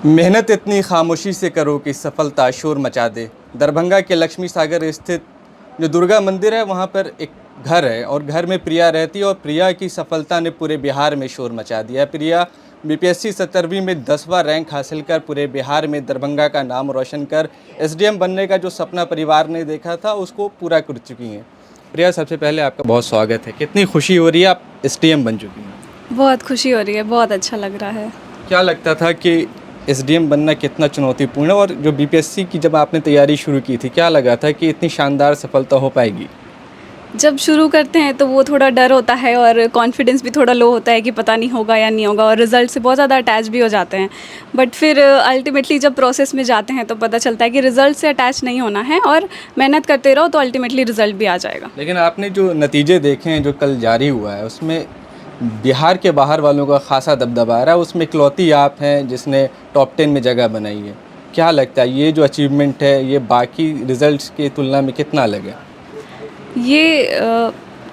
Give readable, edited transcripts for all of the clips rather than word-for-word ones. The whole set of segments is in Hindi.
मेहनत इतनी खामोशी से करो कि सफलता शोर मचा दे। दरभंगा के लक्ष्मी सागर स्थित जो दुर्गा मंदिर है वहाँ पर एक घर है और घर में प्रिया रहती है और प्रिया की सफलता ने पूरे बिहार में शोर मचा दिया। प्रिया बीपीएससी 17वीं में 10वां रैंक हासिल कर पूरे बिहार में दरभंगा का नाम रोशन कर एसडीएम बनने का जो सपना परिवार ने देखा था उसको पूरा कर चुकी हैं। प्रिया, सबसे पहले आपका बहुत स्वागत है। कितनी खुशी हो रही है, आप एसडीएम बन चुकी हैं? बहुत खुशी हो रही है, बहुत अच्छा लग रहा है। क्या लगता था कि एसडीएम बनना कितना चुनौतीपूर्ण है, और जो बीपीएससी की जब आपने तैयारी शुरू की थी, क्या लगा था कि इतनी शानदार सफलता हो पाएगी? जब शुरू करते हैं तो वो थोड़ा डर होता है और कॉन्फिडेंस भी थोड़ा लो होता है कि पता नहीं होगा या नहीं होगा, और रिज़ल्ट से बहुत ज़्यादा अटैच भी हो जाते हैं। बट फिर अल्टीमेटली जब प्रोसेस में जाते हैं तो पता चलता है कि रिज़ल्ट से अटैच नहीं होना है और मेहनत करते रहो तो अल्टीमेटली रिज़ल्ट भी आ जाएगा। लेकिन आपने जो नतीजे देखे हैं जो कल जारी हुआ है उसमें बिहार के बाहर वालों का खासा दबदबा आ रहा है, उसमें इकलौती आप हैं जिसने टॉप 10 में जगह बनाई है। क्या लगता है ये जो अचीवमेंट है ये बाकी रिजल्ट्स की तुलना में कितना अलग है? ये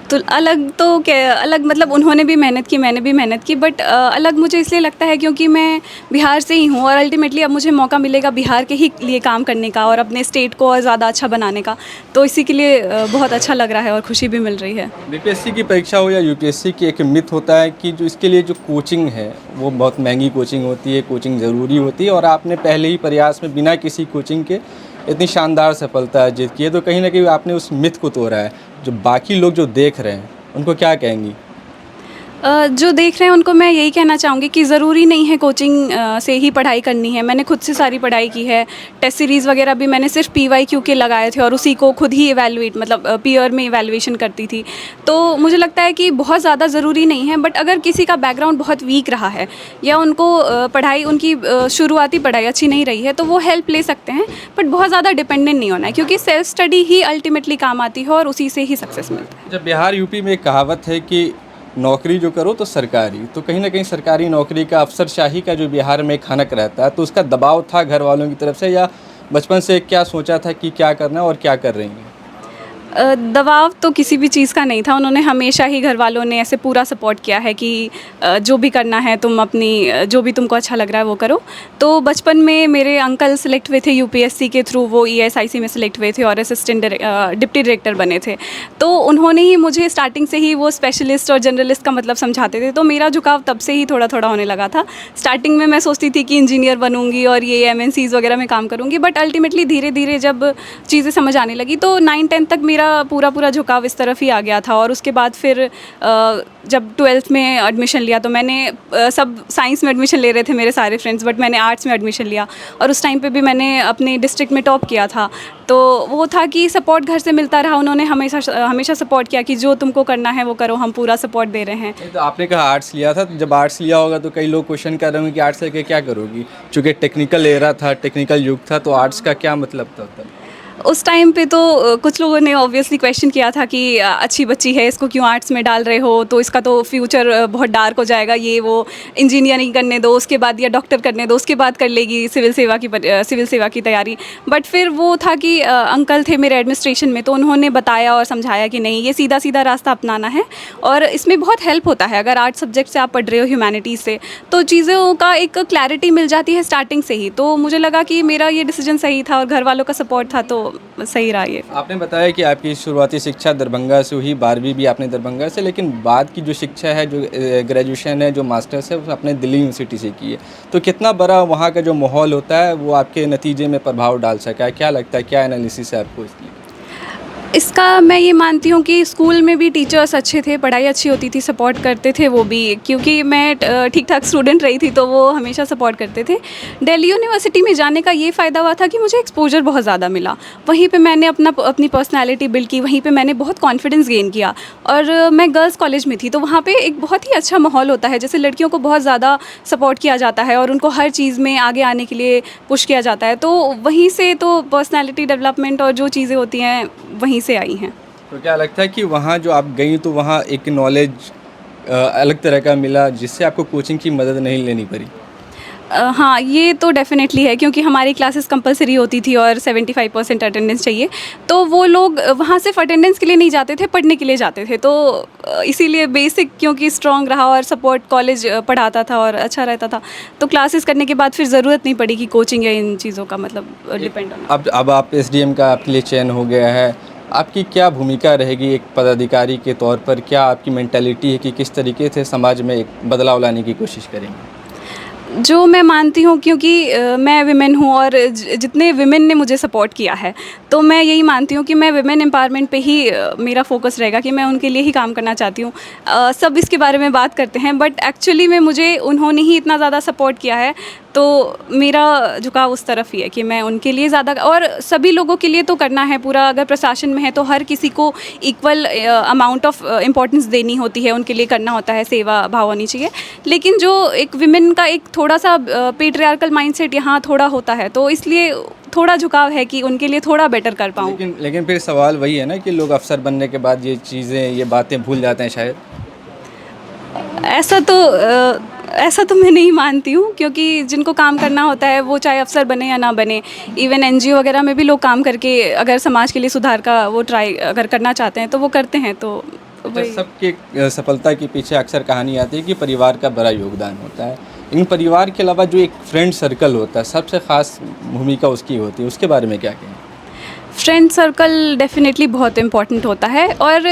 तो अलग मतलब उन्होंने भी मेहनत की, मैंने भी मेहनत की, बट अलग मुझे इसलिए लगता है क्योंकि मैं बिहार से ही हूँ और अल्टीमेटली अब मुझे मौका मिलेगा बिहार के ही लिए काम करने का और अपने स्टेट को और ज़्यादा अच्छा बनाने का। तो इसी के लिए बहुत अच्छा लग रहा है और खुशी भी मिल रही है। बीपीएससी की परीक्षा हो या यूपीएससी की, एक मिथ होता है कि जो इसके लिए जो कोचिंग है वो बहुत महंगी कोचिंग होती है, कोचिंग ज़रूरी होती है, और आपने पहले ही प्रयास में बिना किसी कोचिंग के इतनी शानदार सफलता अर्जित की है। तो कहीं ना कहीं आपने उस मिथ को तोड़ा है। जो बाकी लोग जो देख रहे हैं उनको क्या कहेंगी? जो देख रहे हैं उनको मैं यही कहना चाहूँगी कि ज़रूरी नहीं है कोचिंग से ही पढ़ाई करनी है। मैंने खुद से सारी पढ़ाई की है। टेस्ट सीरीज़ वगैरह भी मैंने सिर्फ पीवाईक्यू के लगाए थे और उसी को खुद ही इवैल्यूएट मतलब पीयर में इवैल्यूएशन करती थी। तो मुझे लगता है कि बहुत ज़्यादा ज़रूरी नहीं है, बट अगर किसी का बैकग्राउंड बहुत वीक रहा है या उनको पढ़ाई उनकी शुरुआती पढ़ाई अच्छी नहीं रही है तो वो हेल्प ले सकते हैं, बट बहुत ज़्यादा डिपेंडेंट नहीं होना है क्योंकि सेल्फ स्टडी ही अल्टीमेटली काम आती है और उसी से ही सक्सेस मिलता है। जब बिहार यूपी में एक कहावत है कि नौकरी जो करो तो सरकारी, तो कहीं ना कहीं सरकारी नौकरी का अफसरशाही का जो बिहार में खनक रहता है, तो उसका दबाव था घर वालों की तरफ से, या बचपन से क्या सोचा था कि क्या करना है और क्या कर रही हैं? दबाव तो किसी भी चीज़ का नहीं था। उन्होंने हमेशा ही घर वालों ने ऐसे पूरा सपोर्ट किया है कि जो भी करना है तुम अपनी जो भी तुमको अच्छा लग रहा है वो करो। तो बचपन में मेरे अंकल सेलेक्ट हुए थे यूपीएससी के थ्रू, वो ईएसआईसी में सेलेक्ट हुए थे और असिस्टेंट डिप्टी डायरेक्टर बने थे। तो उन्होंने ही मुझे स्टार्टिंग से ही वो स्पेशलिस्ट और जनरलिस्ट का मतलब समझाते थे, तो मेरा झुकाव तब से ही थोड़ा थोड़ा होने लगा था। स्टार्टिंग में मैं सोचती थी कि इंजीनियर बनूंगी और ये एमएनसीज़ वगैरह में काम करूंगी, बट अल्टीमेटली धीरे धीरे जब चीज़ें समझ आने लगी तो 9-10 तक मेरा पूरा झुकाव इस तरफ ही आ गया था। और उसके बाद फिर जब 12th में एडमिशन लिया तो मैंने सब साइंस में एडमिशन ले रहे थे मेरे सारे फ्रेंड्स, बट मैंने आर्ट्स में एडमिशन लिया और उस टाइम पे भी मैंने अपने डिस्ट्रिक्ट में टॉप किया था। तो वो था कि सपोर्ट घर से मिलता रहा। उन्होंने हमेशा सपोर्ट किया कि जो तुमको करना है वो करो, हम पूरा सपोर्ट दे रहे हैं। तो आपने कहा आर्ट्स लिया था, तो जब आर्ट्स लिया होगा तो कई लोग क्वेश्चन कर रहे होंगे कि आर्ट्स लेके क्या करोगी, चूँकि टेक्निकल एरा था, टेक्निकल युग था, तो आर्ट्स का क्या मतलब था तब? उस टाइम पे तो कुछ लोगों ने ऑब्वियसली क्वेश्चन किया था कि अच्छी बच्ची है, इसको क्यों आर्ट्स में डाल रहे हो, तो इसका तो फ्यूचर बहुत डार्क हो जाएगा, ये वो इंजीनियरिंग करने दो, उसके बाद या डॉक्टर करने दो, उसके बाद कर लेगी सिविल सेवा की तैयारी। बट फिर वो था कि अंकल थे मेरे एडमिनिस्ट्रेशन में, तो उन्होंने बताया और समझाया कि नहीं, ये सीधा सीधा रास्ता अपनाना है और इसमें बहुत हेल्प होता है। अगर आर्ट्स सब्जेक्ट से आप पढ़ रहे हो ह्यूमैनिटीज़ से, तो चीज़ों का एक क्लैरिटी मिल जाती है स्टार्टिंग से ही। तो मुझे लगा कि मेरा ये डिसीजन सही था और घर वालों का सपोर्ट था तो सही रहा ये। आपने बताया कि आपकी शुरुआती शिक्षा दरभंगा से हुई, 12वीं भी आपने दरभंगा से, लेकिन बाद की जो शिक्षा है, जो ग्रेजुएशन है, जो मास्टर्स है, वो आपने दिल्ली यूनिवर्सिटी से की है। तो कितना बड़ा वहाँ का जो माहौल होता है वो आपके नतीजे में प्रभाव डाल सका है? क्या लगता है, क्या एनालिसिस है आपको इसकी? इसका मैं ये मानती हूँ कि स्कूल में भी टीचर्स अच्छे थे, पढ़ाई अच्छी होती थी, सपोर्ट करते थे वो भी, क्योंकि मैं ठीक ठाक स्टूडेंट रही थी तो वो हमेशा सपोर्ट करते थे। दिल्ली यूनिवर्सिटी में जाने का ये फ़ायदा हुआ था कि मुझे एक्सपोजर बहुत ज़्यादा मिला। वहीं पे मैंने अपनी पर्सनैलिटी बिल्ड की, वहीं पे मैंने बहुत कॉन्फिडेंस गेन किया। और मैं गर्ल्स कॉलेज में थी तो वहाँ पे एक बहुत ही अच्छा माहौल होता है, जैसे लड़कियों को बहुत ज़्यादा सपोर्ट किया जाता है और उनको हर चीज़ में आगे आने के लिए पुश किया जाता है। तो वहीं से तो पर्सनैलिटी डेवलपमेंट और जो चीज़ें होती हैं वहीं से आई हैं। तो क्या लगता है कि वहाँ जो आप गई तो वहाँ एक नॉलेज अलग तरह का मिला जिससे आपको कोचिंग की मदद नहीं लेनी पड़ी? हाँ, ये तो डेफ़िनेटली है क्योंकि हमारी क्लासेस कंपलसरी होती थी और 75% अटेंडेंस चाहिए। तो वो लोग वहाँ सिर्फ अटेंडेंस के लिए नहीं जाते थे, पढ़ने के लिए जाते थे। तो इसीलिए बेसिक क्योंकि स्ट्रॉन्ग रहा और सपोर्ट कॉलेज पढ़ाता था और अच्छा रहता था, तो क्लासेस करने के बाद फिर ज़रूरत नहीं पड़ी कि कोचिंग या इन चीज़ों का मतलब डिपेंड होना। अब आप एसडीएम का आपके लिए चयन हो गया है, आपकी क्या भूमिका रहेगी एक पदाधिकारी के तौर पर? क्या आपकी मेंटालिटी है कि किस तरीके से समाज में एक बदलाव लाने की कोशिश करेंगे? जो मैं मानती हूँ क्योंकि मैं विमेन हूँ और जितने विमेन ने मुझे सपोर्ट किया है, तो मैं यही मानती हूँ कि मैं विमेन एम्पावरमेंट पे ही मेरा फोकस रहेगा कि मैं उनके लिए ही काम करना चाहती हूँ। सब इसके बारे में बात करते हैं बट एक्चुअली में मुझे उन्होंने ही इतना ज़्यादा सपोर्ट किया है, तो मेरा झुकाव उस तरफ ही है कि मैं उनके लिए ज़्यादा और सभी लोगों के लिए तो करना है पूरा। अगर प्रशासन में है तो हर किसी को इक्वल अमाउंट ऑफ इम्पोर्टेंस देनी होती है, उनके लिए करना होता है, सेवा भाव होनी चाहिए। लेकिन जो एक विमेन का एक थोड़ा सा पेट्रियार्कल माइंडसेट यहाँ थोड़ा होता है, तो इसलिए थोड़ा झुकाव है कि उनके लिए थोड़ा बेटर कर पाऊँ। लेकिन फिर सवाल वही है ना कि लोग अफसर बनने के बाद ये चीज़ें, ये बातें भूल जाते हैं शायद। ऐसा तो मैं नहीं मानती हूँ क्योंकि जिनको काम करना होता है वो चाहे अफसर बने या ना बने, इवन एनजीओ वगैरह में भी लोग काम करके अगर समाज के लिए सुधार का वो ट्राई अगर करना चाहते हैं तो वो करते हैं। तो वही सबके सफलता के पीछे अक्सर कहानी आती है कि परिवार का बड़ा योगदान होता है। इन परिवार के अलावा जो एक फ्रेंड सर्कल होता है, सबसे ख़ास भूमिका उसकी होती है, उसके बारे में क्या कहें? फ्रेंड सर्कल डेफिनेटली बहुत इम्पॉर्टेंट होता है और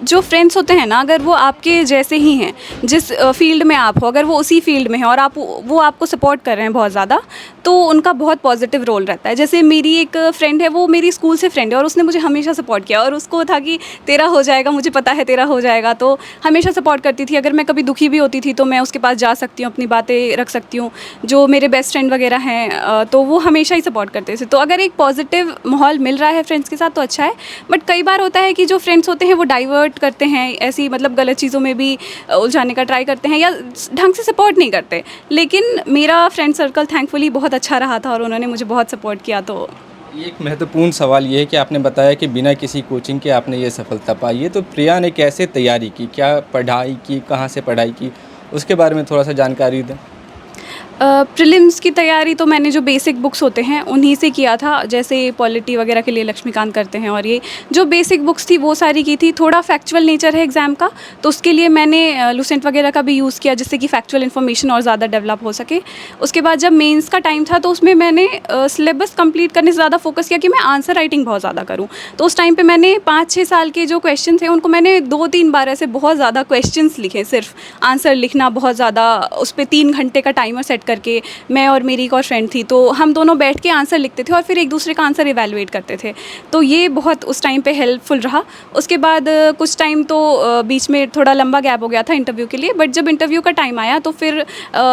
जो फ्रेंड्स होते हैं ना, अगर वो आपके जैसे ही हैं, जिस फील्ड में आप हो, अगर वो उसी फील्ड में हैं और वो आपको सपोर्ट कर रहे हैं बहुत ज़्यादा, तो उनका बहुत पॉजिटिव रोल रहता है। जैसे मेरी एक फ्रेंड है, वो मेरी स्कूल से फ्रेंड है और उसने मुझे हमेशा सपोर्ट किया और उसको था कि तेरा हो जाएगा, मुझे पता है तेरा हो जाएगा, तो हमेशा सपोर्ट करती थी। अगर मैं कभी दुखी भी होती थी तो मैं उसके पास जा सकती हूँ, अपनी बातें रख सकती हूँ। जो मेरे बेस्ट फ्रेंड वगैरह हैं तो वो हमेशा ही सपोर्ट करते थे। तो अगर एक पॉजिटिव माहौल मिल रहा है फ्रेंड्स के साथ तो अच्छा है। बट कई बार होता है कि जो फ्रेंड्स होते हैं वो डाइवर्ट करते हैं, ऐसी मतलब गलत चीज़ों में भी उलझाने का ट्राई करते हैं या ढंग से सपोर्ट नहीं करते। लेकिन मेरा फ्रेंड सर्कल थैंकफुली बहुत अच्छा रहा था और उन्होंने मुझे बहुत सपोर्ट किया। तो एक महत्वपूर्ण सवाल ये है कि आपने बताया कि बिना किसी कोचिंग के आपने ये सफलता पाई है, तो प्रिया ने कैसे तैयारी की, क्या पढ़ाई की, कहाँ से पढ़ाई की, उसके बारे में थोड़ा सा जानकारी दें। प्रीलिम्स की तैयारी तो मैंने जो बेसिक बुक्स होते हैं उन्हीं से किया था, जैसे पॉलिटी वगैरह के लिए लक्ष्मीकांत करते हैं और ये जो बेसिक बुक्स थी वो सारी की थी। थोड़ा फैक्चुअल नेचर है एग्ज़ाम का, तो उसके लिए मैंने लुसेंट वगैरह का भी यूज़ किया जिससे कि फैक्चुअल इन्फॉर्मेशन और ज़्यादा डेवलप हो सके। उसके बाद जब मेंस का टाइम था तो उसमें मैंने सिलेबस कंप्लीट करने से ज़्यादा फोकस किया कि मैं आंसर राइटिंग बहुत ज़्यादा करूँ। तो उस टाइम पर मैंने 5-6 साल के जो क्वेश्चन थे उनको मैंने 2-3 बार ऐसे बहुत ज़्यादा क्वेश्चंस लिखे, सिर्फ आंसर लिखना बहुत ज़्यादा, उस पर 3 घंटे का टाइमर सेट करके मैं और मेरी एक और फ्रेंड थी, तो हम दोनों बैठ के आंसर लिखते थे और फिर एक दूसरे का आंसर इवैल्यूएट करते थे। तो ये बहुत उस टाइम पे हेल्पफुल रहा। उसके बाद कुछ टाइम तो बीच में थोड़ा लंबा गैप हो गया था इंटरव्यू के लिए, बट जब इंटरव्यू का टाइम आया तो फिर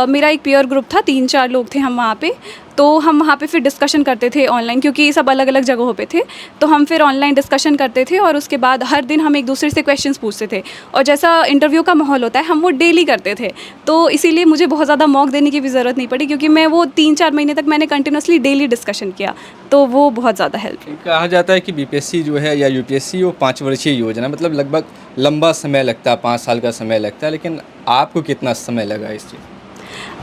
मेरा एक पीयर ग्रुप था, 3-4 लोग थे हम वहाँ पे। तो हम वहाँ पे फिर डिस्कशन करते थे ऑनलाइन, क्योंकि सब अलग अलग जगहों पे थे, तो हम फिर ऑनलाइन डिस्कशन करते थे और उसके बाद हर दिन हम एक दूसरे से क्वेश्चंस पूछते थे। और जैसा इंटरव्यू का माहौल होता है हम वो डेली करते थे, तो इसीलिए मुझे बहुत ज़्यादा मॉक देने की भी ज़रूरत नहीं पड़ी, क्योंकि मैं वो 3-4 महीने तक मैंने कंटिन्यूसली डेली डिस्कशन किया, तो वो बहुत ज़्यादा हेल्प। कहा जाता है कि बीपीएससी जो है या यूपीएससी वो 5 वर्षीय योजना, मतलब लगभग लंबा समय लगता है, 5 साल का समय लगता है, लेकिन आपको कितना समय लगा इस चीज़?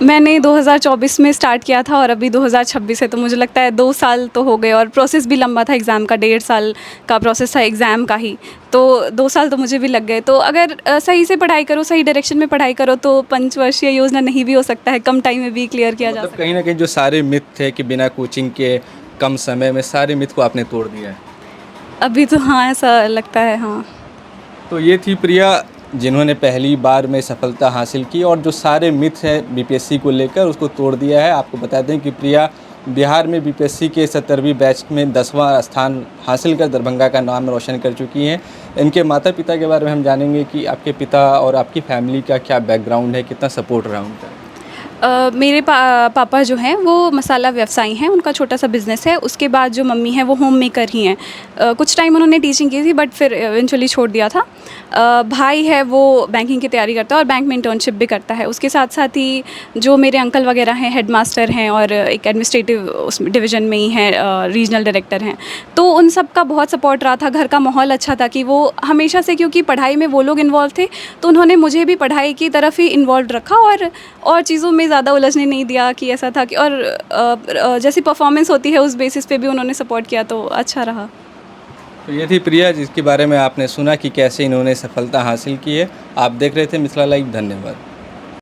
मैंने 2024 में स्टार्ट किया था और अभी 2026 है, तो मुझे लगता है 2 साल तो हो गए और प्रोसेस भी लंबा था एग्ज़ाम का, 1.5 साल का प्रोसेस था एग्ज़ाम का ही, तो 2 साल तो मुझे भी लग गए। तो अगर सही से पढ़ाई करो, सही डायरेक्शन में पढ़ाई करो तो 5 वर्षीय योजना नहीं भी हो सकता है, कम टाइम में भी क्लियर किया जा सकता है। कहीं ना कहीं जो सारे मिथ थे कि बिना कोचिंग के कम समय में, सारे मिथ को आपने तोड़ दिया है अभी तो हाँ, ऐसा लगता है। हाँ, तो ये थी प्रिया जिन्होंने पहली बार में सफलता हासिल की और जो सारे मिथ हैं बीपीएससी को लेकर उसको तोड़ दिया है। आपको बता दें कि प्रिया बिहार में बीपीएससी के 70वीं बैच में 10वां स्थान हासिल कर दरभंगा का नाम रोशन कर चुकी हैं। इनके माता पिता के बारे में हम जानेंगे कि आपके पिता और आपकी फैमिली का क्या बैकग्राउंड है, कितना सपोर्ट रहा उनका। मेरे पापा जो हैं वो मसाला व्यवसायी हैं, उनका छोटा सा बिज़नेस है। उसके बाद जो मम्मी है वो होम मेकर ही हैं। कुछ टाइम उन्होंने टीचिंग की थी बट फिर इवेंचुअली छोड़ दिया था। भाई है वो बैंकिंग की तैयारी करता है और बैंक में इंटर्नशिप भी करता है। उसके साथ साथ ही जो मेरे अंकल वगैरह हैं हेडमास्टर हैं और एक एडमिनिस्ट्रेटिव उस डिवीज़न में ही हैं, रीजनल डायरेक्टर हैं। तो उन सब का बहुत सपोर्ट रहा था, घर का माहौल अच्छा था कि वो हमेशा से, क्योंकि पढ़ाई में वो लोग इन्वॉल्व थे तो उन्होंने मुझे भी पढ़ाई की तरफ ही इन्वॉल्व रखा और चीज़ों में ज़्यादा उलझने नहीं दिया कि ऐसा था कि, और जैसी परफॉर्मेंस होती है उस बेसिस पे भी उन्होंने सपोर्ट किया, तो अच्छा रहा। तो ये थी प्रिया, जिसके बारे में आपने सुना कि कैसे इन्होंने सफलता हासिल की है। आप देख रहे थे मिथिला लाइव। धन्यवाद।